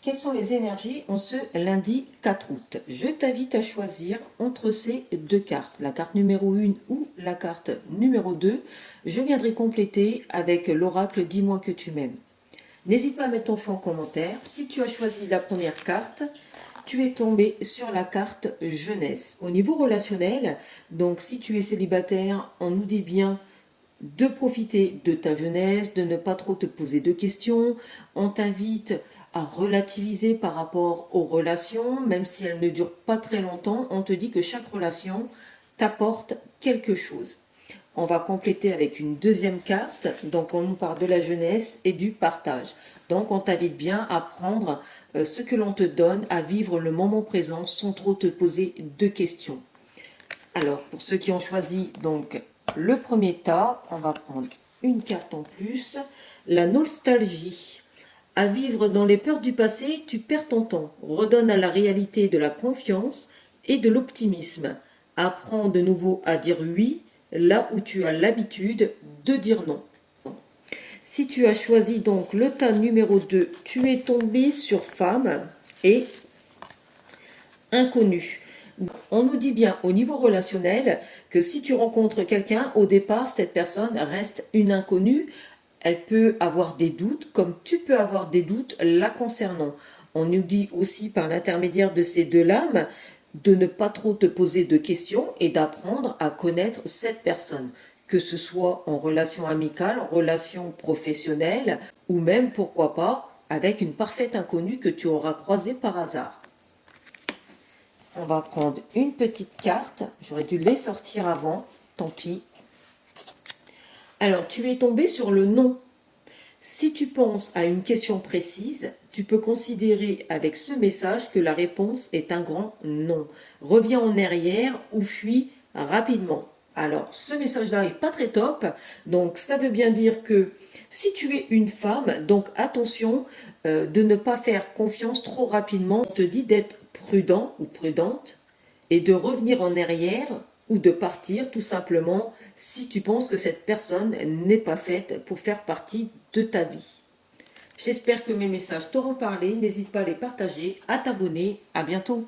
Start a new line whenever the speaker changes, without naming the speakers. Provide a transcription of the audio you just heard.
Quelles sont les énergies en ce lundi 4 août? Je t'invite à choisir entre ces deux cartes, la carte numéro 1 ou la carte numéro 2. Je viendrai compléter avec l'oracle Dis-moi que tu m'aimes. N'hésite pas à mettre ton choix en commentaire. Si tu as choisi la première carte, tu es tombé sur la carte jeunesse. Au niveau relationnel, donc si tu es célibataire, on nous dit bien de profiter de ta jeunesse, de ne pas trop te poser de questions. On t'invite à relativiser par rapport aux relations, même si elles ne durent pas très longtemps. On te dit que chaque relation t'apporte quelque chose. On va compléter avec une deuxième carte. Donc on nous parle de la jeunesse et du partage. Donc on t'invite bien à prendre ce que l'on te donne, à vivre le moment présent sans trop te poser de questions. Alors pour ceux qui ont choisi donc le premier tas, on va prendre une carte en plus. La nostalgie. À vivre dans les peurs du passé, tu perds ton temps. Redonne à la réalité de la confiance et de l'optimisme. Apprends de nouveau à dire oui là où tu as l'habitude de dire non. Si tu as choisi donc le tas numéro 2, tu es tombé sur femme et inconnu. On nous dit bien au niveau relationnel que si tu rencontres quelqu'un, au départ, cette personne reste une inconnue. Elle peut avoir des doutes, comme tu peux avoir des doutes la concernant. On nous dit aussi par l'intermédiaire de ces deux lames de ne pas trop te poser de questions et d'apprendre à connaître cette personne, que ce soit en relation amicale, en relation professionnelle ou même, pourquoi pas, avec une parfaite inconnue que tu auras croisée par hasard. On va prendre une petite carte. J'aurais dû les sortir avant. Tant pis. Alors, tu es tombé sur le non. Si tu penses à une question précise, tu peux considérer avec ce message que la réponse est un grand non. Reviens en arrière ou fuis rapidement. Alors, ce message-là est pas très top. Donc, ça veut bien dire que si tu es une femme, donc attention de ne pas faire confiance trop rapidement. On te dit d'être prudent ou prudente et de revenir en arrière ou de partir tout simplement si tu penses que cette personne n'est pas faite pour faire partie de ta vie. J'espère que mes messages t'auront parlé. N'hésite pas à les partager, à t'abonner. À bientôt.